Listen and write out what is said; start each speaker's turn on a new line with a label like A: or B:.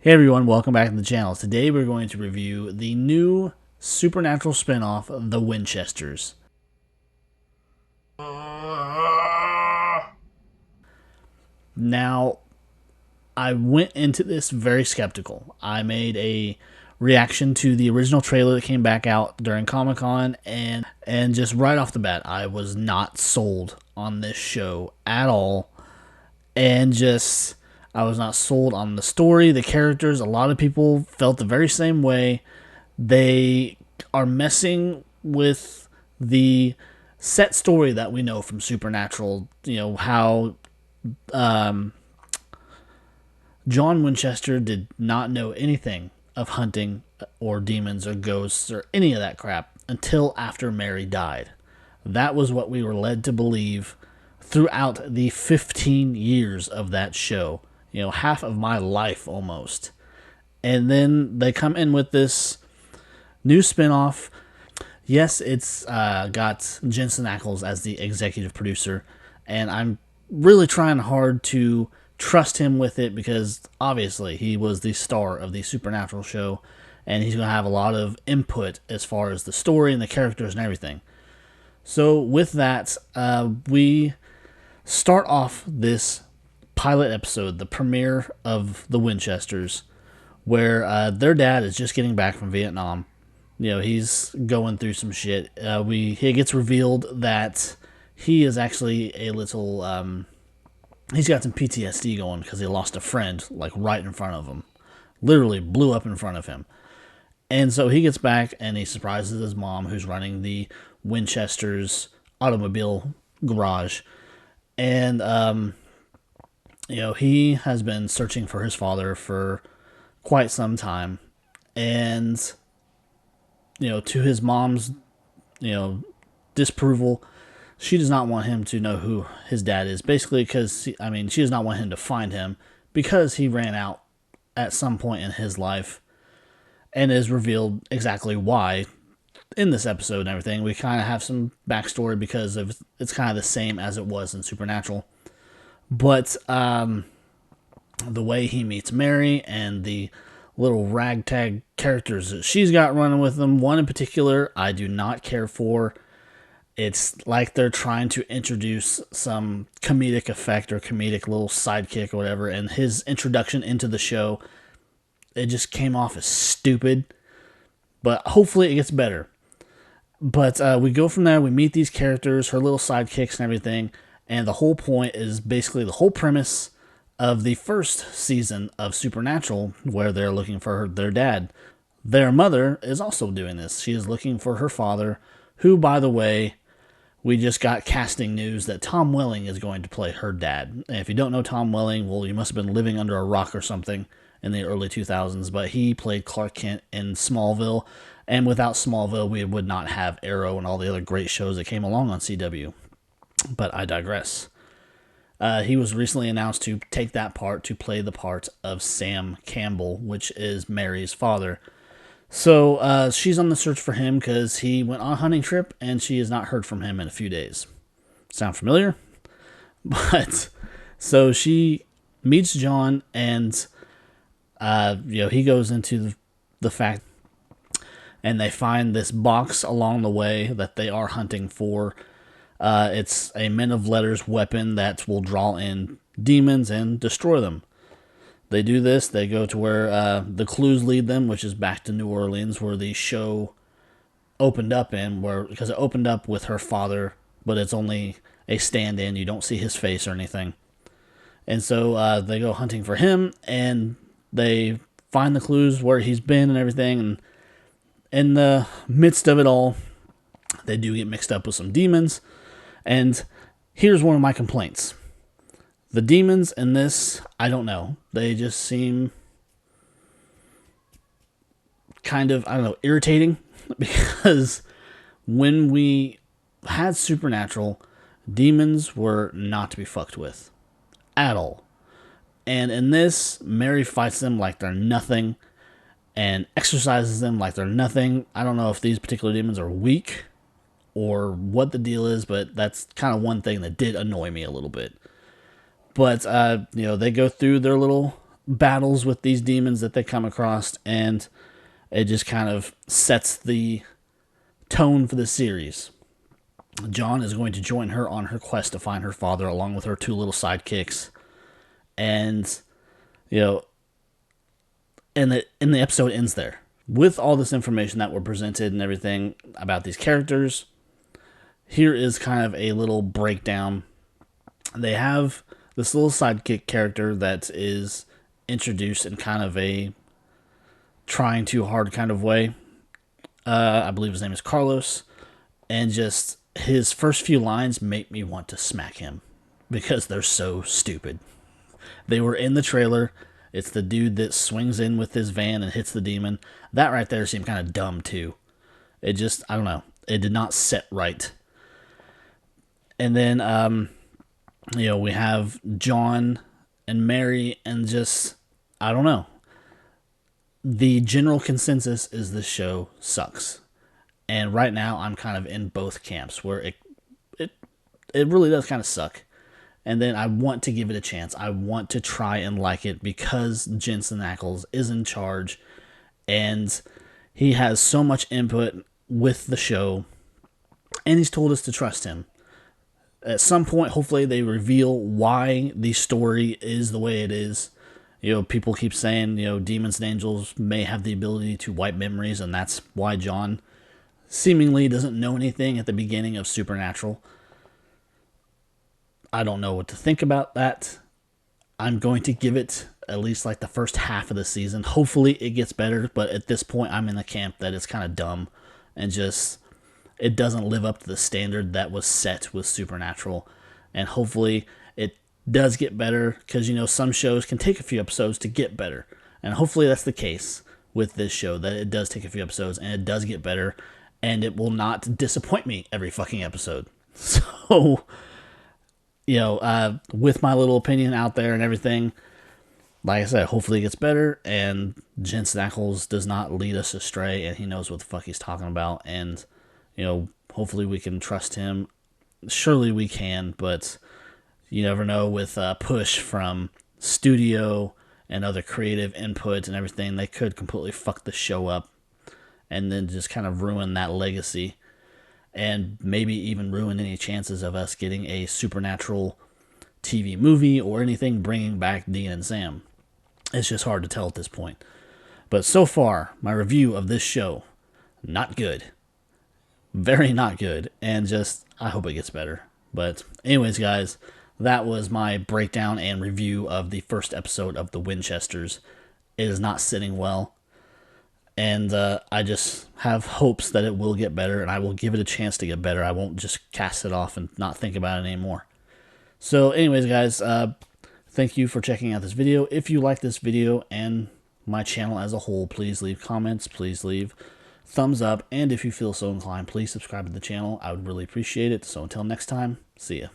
A: Hey everyone, welcome back to the channel. Today we're going to review the new supernatural spin-off, The Winchesters. Now, I went into this very skeptical. I made a reaction to the original trailer that came back out during Comic-Con, and just right off the bat, I was not sold on this show at all. And just I was not sold on the story, the characters. A lot of people felt the very same way. They are messing with the set story that we know from Supernatural. You know how John Winchester did not know anything of hunting or demons or ghosts or any of that crap until after Mary died. That was what we were led to believe throughout the 15 years of that show. You know, half of my life almost. And then they come in with this new spinoff. Yes, it's got Jensen Ackles as the executive producer, and I'm really trying hard to trust him with it because obviously he was the star of the Supernatural show, and he's going to have a lot of input as far as the story and the characters and everything. So with that, we start off this pilot episode, the premiere of the Winchesters, where their dad is just getting back from Vietnam. You know, he's going through some shit. It gets revealed that he is actually a little. He's got some PTSD going because he lost a friend, like right in front of him, literally blew up in front of him. And so he gets back and he surprises his mom, who's running the Winchesters automobile garage. And he has been searching for his father for quite some time, and to his mom's disapproval, she does not want him to know who his dad is, basically because she does not want him to find him because he ran out at some point in his life, and is revealed exactly why in this episode and everything. We kind of have some backstory because it's kind of the same as it was in Supernatural. But the way he meets Mary and the little ragtag characters that she's got running with them, one in particular I do not care for. It's like they're trying to introduce some comedic effect or comedic little sidekick or whatever, and his introduction into the show, it just came off as stupid. But hopefully it gets better. But we go from there, we meet these characters, her little sidekicks and everything, and the whole point is basically the whole premise of the first season of Supernatural, where they're looking for their dad. Their mother is also doing this. She is looking for her father, who, by the way, we just got casting news that Tom Welling is going to play her dad. And if you don't know Tom Welling, well, you must have been living under a rock or something in the early 2000s, but he played Clark Kent in Smallville, and without Smallville, we would not have Arrow and all the other great shows that came along on CW. But I digress. He was recently announced to take that part, to play the part of Sam Campbell, which is Mary's father. So she's on the search for him because he went on a hunting trip and she has not heard from him in a few days. Sound familiar? But so she meets John, and he goes into the fact, and they find this box along the way that they are hunting for. It's a Men of Letters weapon that will draw in demons and destroy them. They do this. They go to where the clues lead them, which is back to New Orleans, where the show opened up in, because it opened up with her father, but it's only a stand-in. You don't see his face or anything. And so they go hunting for him, and they find the clues where he's been and everything. And in the midst of it all, they do get mixed up with some demons. And here's one of my complaints. The demons in this, I don't know. They just seem kind of, irritating. Because when we had Supernatural, demons were not to be fucked with. At all. And in this, Mary fights them like they're nothing, and exercises them like they're nothing. I don't know if these particular demons are weak or what the deal is, but that's kind of one thing that did annoy me a little bit. But they go through their little battles with these demons that they come across, and it just kind of sets the tone for the series. John is going to join her on her quest to find her father, along with her two little sidekicks. And, you know, and the episode ends there. With all this information that were presented and everything about these characters, here is kind of a little breakdown. They have this little sidekick character that is introduced in kind of a trying too hard kind of way. I believe his name is Carlos. And just his first few lines make me want to smack him because they're so stupid. They were in the trailer. It's the dude that swings in with his van and hits the demon. That right there seemed kind of dumb too. It just, I don't know. It did not set right. And then, we have John and Mary, and just, I don't know. The general consensus is this show sucks. And right now, I'm kind of in both camps, where it really does kind of suck. And then I want to give it a chance. I want to try and like it because Jensen Ackles is in charge, and he has so much input with the show, and he's told us to trust him. At some point, hopefully, they reveal why the story is the way it is. People keep saying, demons and angels may have the ability to wipe memories, and that's why John seemingly doesn't know anything at the beginning of Supernatural. I don't know what to think about that. I'm going to give it at least like the first half of the season. Hopefully it gets better, but at this point I'm in the camp that it's kind of dumb and just it doesn't live up to the standard that was set with Supernatural. And hopefully it does get better because, some shows can take a few episodes to get better. And hopefully that's the case with this show, that it does take a few episodes and it does get better and it will not disappoint me every fucking episode. So, with my little opinion out there and everything, like I said, hopefully it gets better and Jensen Ackles does not lead us astray and he knows what the fuck he's talking about. And, hopefully we can trust him. Surely we can, but you never know with push from studio and other creative input and everything. They could completely fuck the show up and then just kind of ruin that legacy. And maybe even ruin any chances of us getting a Supernatural TV movie or anything bringing back Dean and Sam. It's just hard to tell at this point. But so far, my review of this show, not good. Very not good. And just, I hope it gets better. But anyways, guys, that was my breakdown and review of the first episode of The Winchesters. It is not sitting well. And I just have hopes that it will get better, and I will give it a chance to get better. I won't just cast it off and not think about it anymore. So anyways, guys, thank you for checking out this video. If you like this video and my channel as a whole, please leave comments, please leave thumbs up, and if you feel so inclined, please subscribe to the channel. I would really appreciate it. So until next time, see ya.